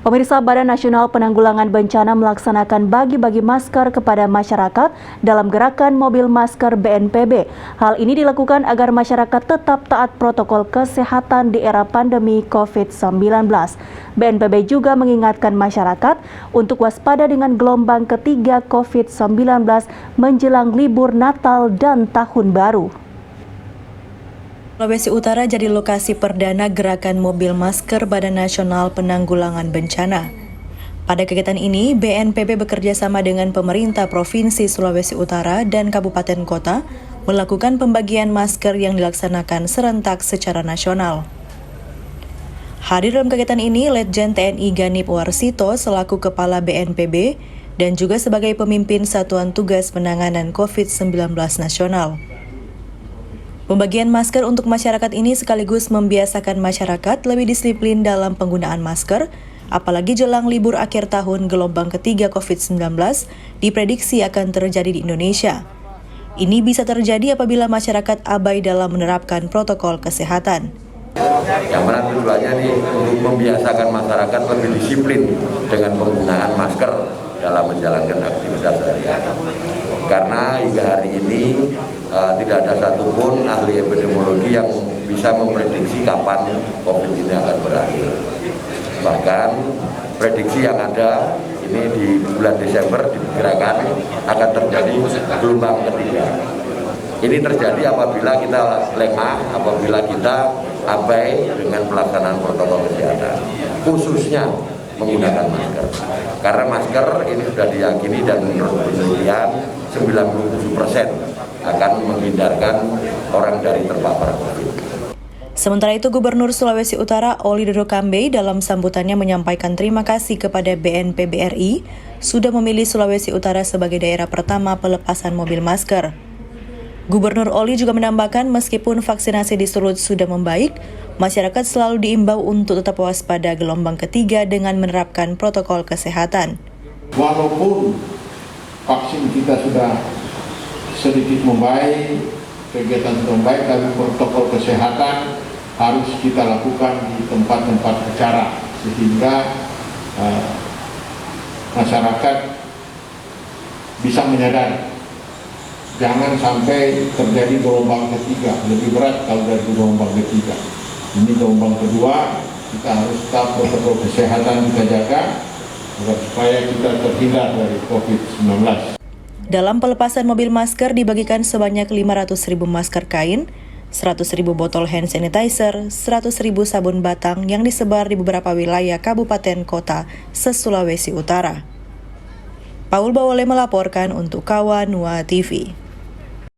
Pemirsa, Badan Nasional Penanggulangan Bencana melaksanakan bagi-bagi masker kepada masyarakat dalam gerakan mobil masker BNPB. Hal ini dilakukan agar masyarakat tetap taat protokol kesehatan di era pandemi COVID-19. BNPB juga mengingatkan masyarakat untuk waspada dengan gelombang ketiga COVID-19 menjelang libur Natal dan Tahun Baru. Sulawesi Utara jadi lokasi perdana gerakan mobil masker Badan Nasional Penanggulangan Bencana. Pada kegiatan ini, BNPB bekerja sama dengan pemerintah Provinsi Sulawesi Utara dan Kabupaten Kota melakukan pembagian masker yang dilaksanakan serentak secara nasional. Hadir dalam kegiatan ini, Letjen TNI Ganip Warsito selaku Kepala BNPB dan juga sebagai pemimpin Satuan Tugas Penanganan COVID-19 Nasional. Pembagian masker untuk masyarakat ini sekaligus membiasakan masyarakat lebih disiplin dalam penggunaan masker, apalagi jelang libur akhir tahun gelombang ketiga COVID-19 diprediksi akan terjadi di Indonesia. Ini bisa terjadi apabila masyarakat abai dalam menerapkan protokol kesehatan. Yang mana tujuannya untuk membiasakan masyarakat lebih disiplin dengan penggunaan masker dalam menjalankan aktivitas sehari-hari. Karena hingga hari ini tidak ada satupun ahli epidemiologi yang bisa memprediksi kapan COVID ini akan berakhir. Bahkan prediksi yang ada ini di bulan Desember diperkirakan akan terjadi gelombang ketiga. Ini terjadi apabila kita lengah, apabila kita abai dengan pelaksanaan protokol kesehatan, khususnya menggunakan masker. Karena masker ini sudah diyakini dan menurut penelitian 97% akan menghindarkan orang dari terpapar COVID. Sementara itu, Gubernur Sulawesi Utara Oli Dodo Kambe dalam sambutannya menyampaikan terima kasih kepada BNPB RI sudah memilih Sulawesi Utara sebagai daerah pertama pelepasan mobil masker. Gubernur Oli juga menambahkan meskipun vaksinasi di Sulut sudah membaik, masyarakat selalu diimbau untuk tetap waspada gelombang ketiga dengan menerapkan protokol kesehatan. Walaupun vaksin kita sudah sedikit membaik, kegiatan sudah membaik, tapi protokol kesehatan harus kita lakukan di tempat-tempat acara sehingga masyarakat bisa menyadari jangan sampai terjadi gelombang ketiga, lebih berat kalau dari gelombang ketiga. Ini gelombang kedua, kita harus tetap protokol kesehatan kita jaga supaya kita terhindar dari COVID-19. Dalam pelepasan mobil masker dibagikan sebanyak 500.000 masker kain, 100.000 botol hand sanitizer, 100.000 sabun batang yang disebar di beberapa wilayah kabupaten kota se-Sulawesi Utara. Paul Bawole melaporkan untuk Kawanua TV.